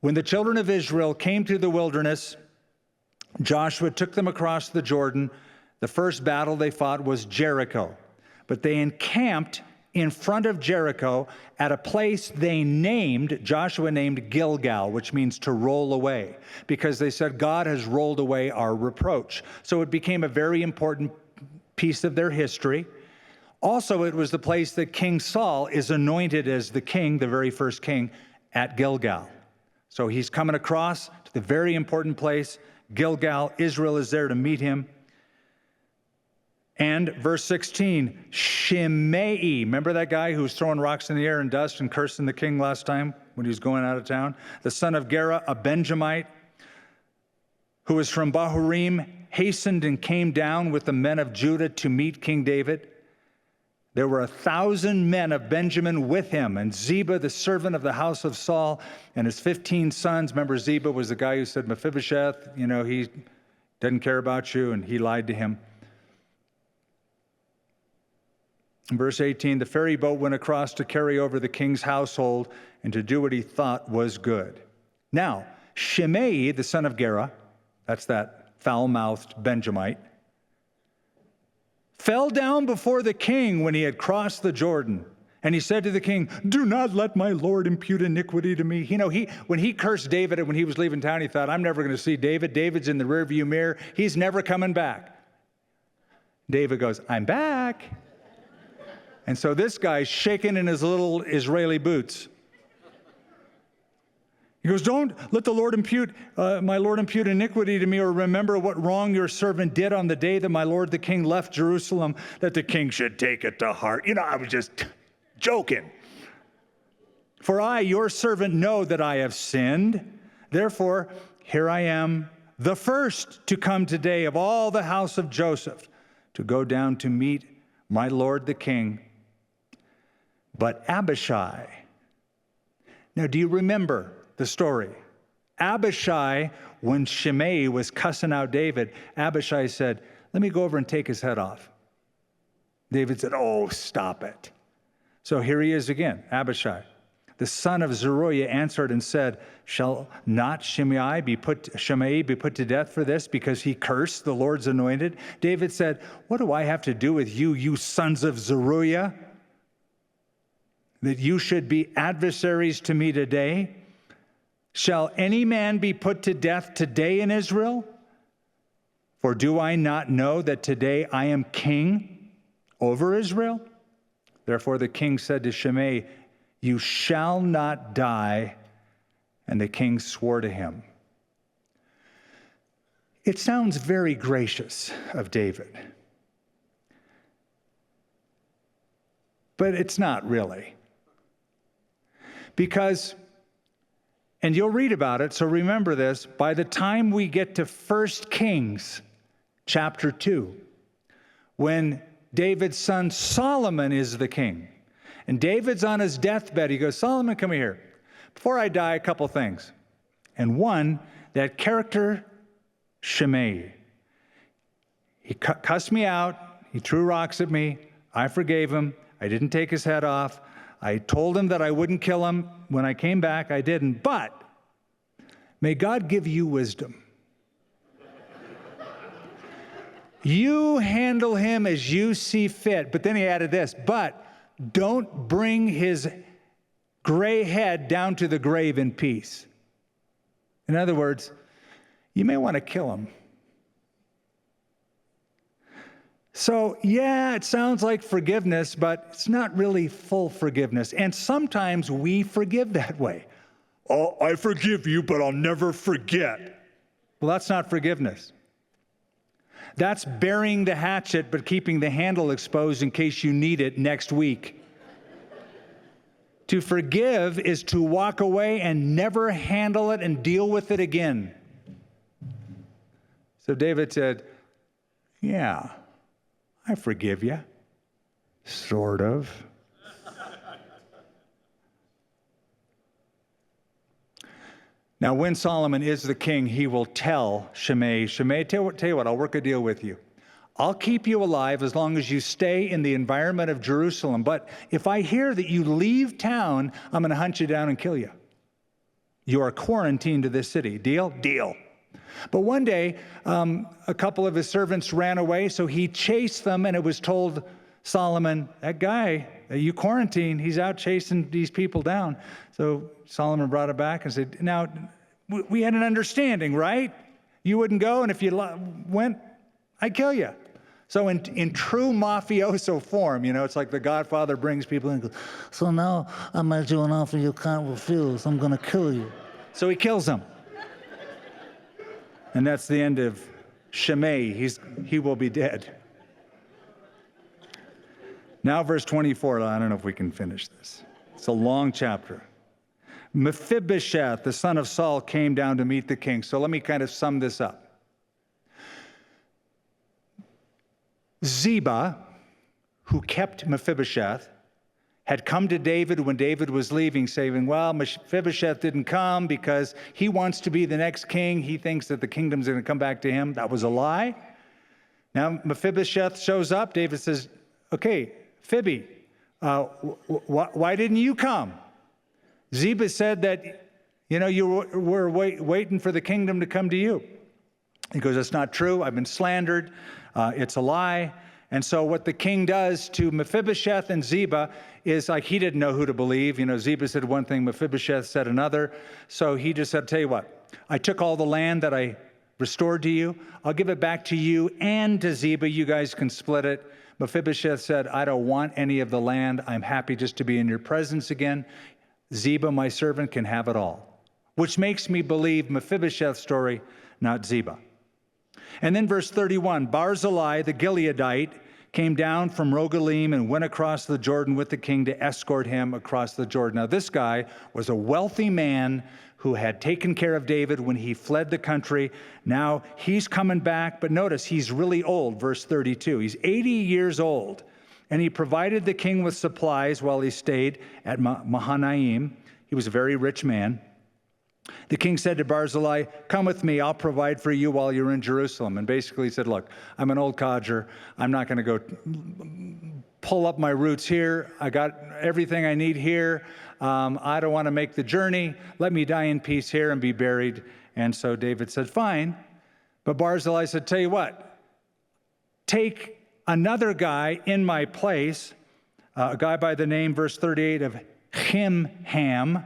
Speaker 2: when the children of Israel came to the wilderness. Joshua took them across the Jordan. The first battle they fought was Jericho. But they encamped in front of Jericho at a place Joshua named Gilgal, which means to roll away, because they said, God has rolled away our reproach. So it became a very important piece of their history. Also, it was the place that King Saul is anointed as the king, the very first king, at Gilgal. So he's coming across to the very important place, Gilgal. Israel is there to meet him. And verse 16, Shimei, remember that guy who was throwing rocks in the air and dust and cursing the king last time when he was going out of town? The son of Gera, a Benjamite, who was from Bahurim, hastened and came down with the men of Judah to meet King David. There were 1,000 men of Benjamin with him, and Ziba, the servant of the house of Saul, and his 15 sons. Remember, Ziba was the guy who said, Mephibosheth, he doesn't care about you, and he lied to him. In verse 18, the ferry boat went across to carry over the king's household and to do what he thought was good. Now, Shimei, the son of Gera, that's that foul-mouthed Benjamite, fell down before the king when he had crossed the Jordan. And he said to the king, do not let my lord impute iniquity to me. When he cursed David and when he was leaving town, he thought, I'm never going to see David. David's in the rearview mirror. He's never coming back. David goes, I'm back. And so this guy's shaking in his little Israeli boots. He goes, don't let the Lord my Lord impute iniquity to me, or remember what wrong your servant did on the day that my Lord the king left Jerusalem, that the king should take it to heart. I was just joking. For I, your servant, know that I have sinned. Therefore, here I am, the first to come today of all the house of Joseph, to go down to meet my Lord the king. But Abishai, now do you remember the story? Abishai, when Shimei was cussing out David, Abishai said, let me go over and take his head off. David said, oh, stop it. So here he is again, Abishai. The son of Zeruiah answered and said, shall not Shimei be put to death for this, because he cursed the Lord's anointed? David said, what do I have to do with you, you sons of Zeruiah, that you should be adversaries to me today? Shall any man be put to death today in Israel? For do I not know that today I am king over Israel? Therefore the king said to Shimei, you shall not die. And the king swore to him. It sounds very gracious of David, but it's not really. Because And you'll read about it, so remember this. By the time we get to 1 Kings chapter 2, when David's son Solomon is the king, and David's on his deathbed, he goes, Solomon, come here. Before I die, a couple things. And one, that character, Shimei. He cussed me out. He threw rocks at me. I forgave him. I didn't take his head off. I told him that I wouldn't kill him. When I came back, I didn't. But may God give you wisdom. You handle him as you see fit. But then he added this, but don't bring his gray head down to the grave in peace. In other words, you may want to kill him. So, yeah, it sounds like forgiveness, but it's not really full forgiveness. And sometimes we forgive that way. Oh, I forgive you, but I'll never forget. Well, that's not forgiveness. That's burying the hatchet, but keeping the handle exposed in case you need it next week. To forgive is to walk away and never handle it and deal with it again. So David said, yeah, I forgive you. Sort of. Now, when Solomon is the king, he will tell Shimei, tell you what, I'll work a deal with you. I'll keep you alive as long as you stay in the environment of Jerusalem. But if I hear that you leave town, I'm going to hunt you down and kill you. You are quarantined to this city. Deal? Deal. But one day, a couple of his servants ran away, so he chased them, and it was told Solomon, that guy that you quarantined, he's out chasing these people down. So Solomon brought it back and said, now, we had an understanding, right? You wouldn't go, and if you went, I'd kill you. So in true mafioso form, it's like the Godfather brings people in and goes, so now I made you an offer you can't refuse. I'm going to kill you. So he kills them. And that's the end of Shimei. He will be dead. Now verse 24. I don't know if we can finish this. It's a long chapter. Mephibosheth, the son of Saul, came down to meet the king. So let me kind of sum this up. Ziba, who kept Mephibosheth, had come to David when David was leaving, saying, well, Mephibosheth didn't come because he wants to be the next king. He thinks that the kingdom's going to come back to him. That was a lie. Now Mephibosheth shows up. David says, okay, Phoebe, why didn't you come? Ziba said that, you were waiting for the kingdom to come to you. He goes, that's not true. I've been slandered. It's a lie. And so what the king does to Mephibosheth and Ziba is like he didn't know who to believe. Ziba said one thing, Mephibosheth said another. So he just said, tell you what, I took all the land that I restored to you. I'll give it back to you and to Ziba. You guys can split it. Mephibosheth said, I don't want any of the land. I'm happy just to be in your presence again. Ziba, my servant, can have it all. Which makes me believe Mephibosheth's story, not Ziba. And then verse 31, Barzillai the Gileadite came down from Rogelim and went across the Jordan with the king to escort him across the Jordan. Now this guy was a wealthy man who had taken care of David when he fled the country. Now he's coming back, but notice he's really old, verse 32. He's 80 years old, and he provided the king with supplies while he stayed at Mahanaim. He was a very rich man. The king said to Barzillai, come with me, I'll provide for you while you're in Jerusalem. And basically he said, look, I'm an old codger. I'm not going to go pull up my roots here. I got everything I need here. I don't want to make the journey. Let me die in peace here and be buried. And so David said, fine. But Barzillai said, tell you what, take another guy in my place, a guy by the name, verse 38, of Chimham.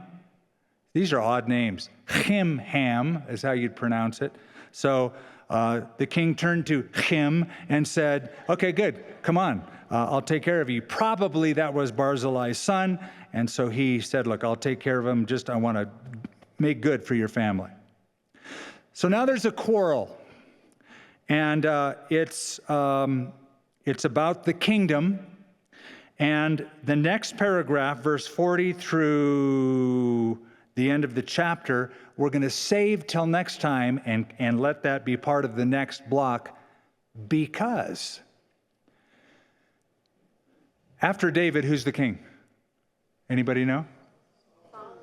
Speaker 2: These are odd names. Chimham is how you'd pronounce it. So the king turned to Chim and said, okay, good, come on, I'll take care of you. Probably that was Barzillai's son. And so he said, look, I'll take care of him. I want to make good for your family. So now there's a quarrel. And it's about the kingdom. And the next paragraph, verse 40 through the end of the chapter. We're going to save till next time and let that be part of the next block, because after David, who's the king? Anybody know?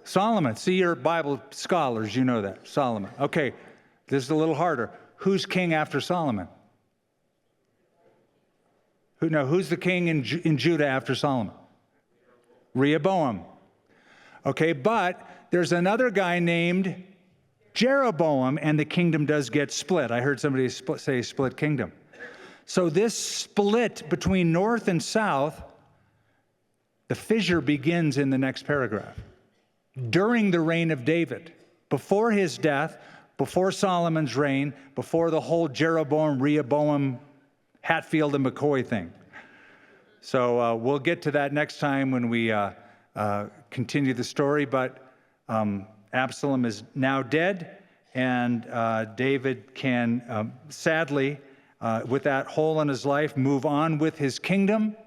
Speaker 2: Solomon. See, you're Bible scholars, you know that. Solomon. Okay, this is a little harder. Who's king after Solomon? Who's the king in Judah after Solomon? Rehoboam. Okay, but there's another guy named Jeroboam, and the kingdom does get split. I heard somebody say split kingdom. So this split between north and south, the fissure begins in the next paragraph. During the reign of David, before his death, before Solomon's reign, before the whole Jeroboam, Rehoboam, Hatfield and McCoy thing. So we'll get to that next time when we continue the story, but Absalom is now dead, and David can, sadly, with that hole in his life, move on with his kingdom,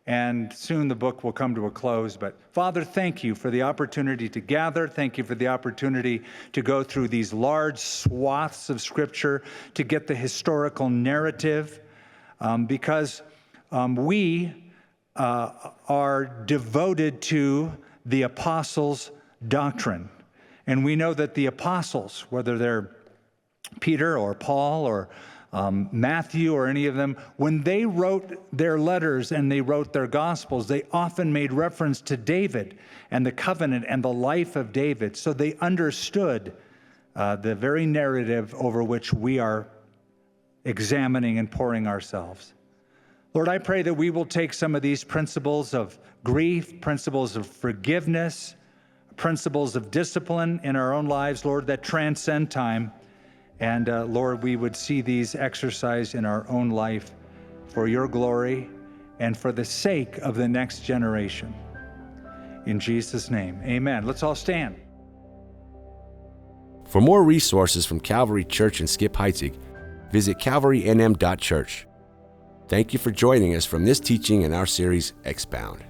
Speaker 2: and soon the book will come to a close. But Father, thank you for the opportunity to gather. Thank you for the opportunity to go through these large swaths of Scripture to get the historical narrative, because we are devoted to the apostles' doctrine. And we know that the apostles, whether they're Peter or Paul or Matthew or any of them, when they wrote their letters and they wrote their gospels, they often made reference to David and the covenant and the life of David. So they understood the very narrative over which we are examining and pouring ourselves. Lord, I pray that we will take some of these principles of grief, principles of forgiveness, principles of discipline in our own lives, Lord, that transcend time. And Lord, we would see these exercised in our own life for your glory and for the sake of the next generation. In Jesus' name, amen. Let's all stand.
Speaker 1: For more resources from Calvary Church and Skip Heitzig, visit calvarynm.church. Thank you for joining us from this teaching in our series, Expound.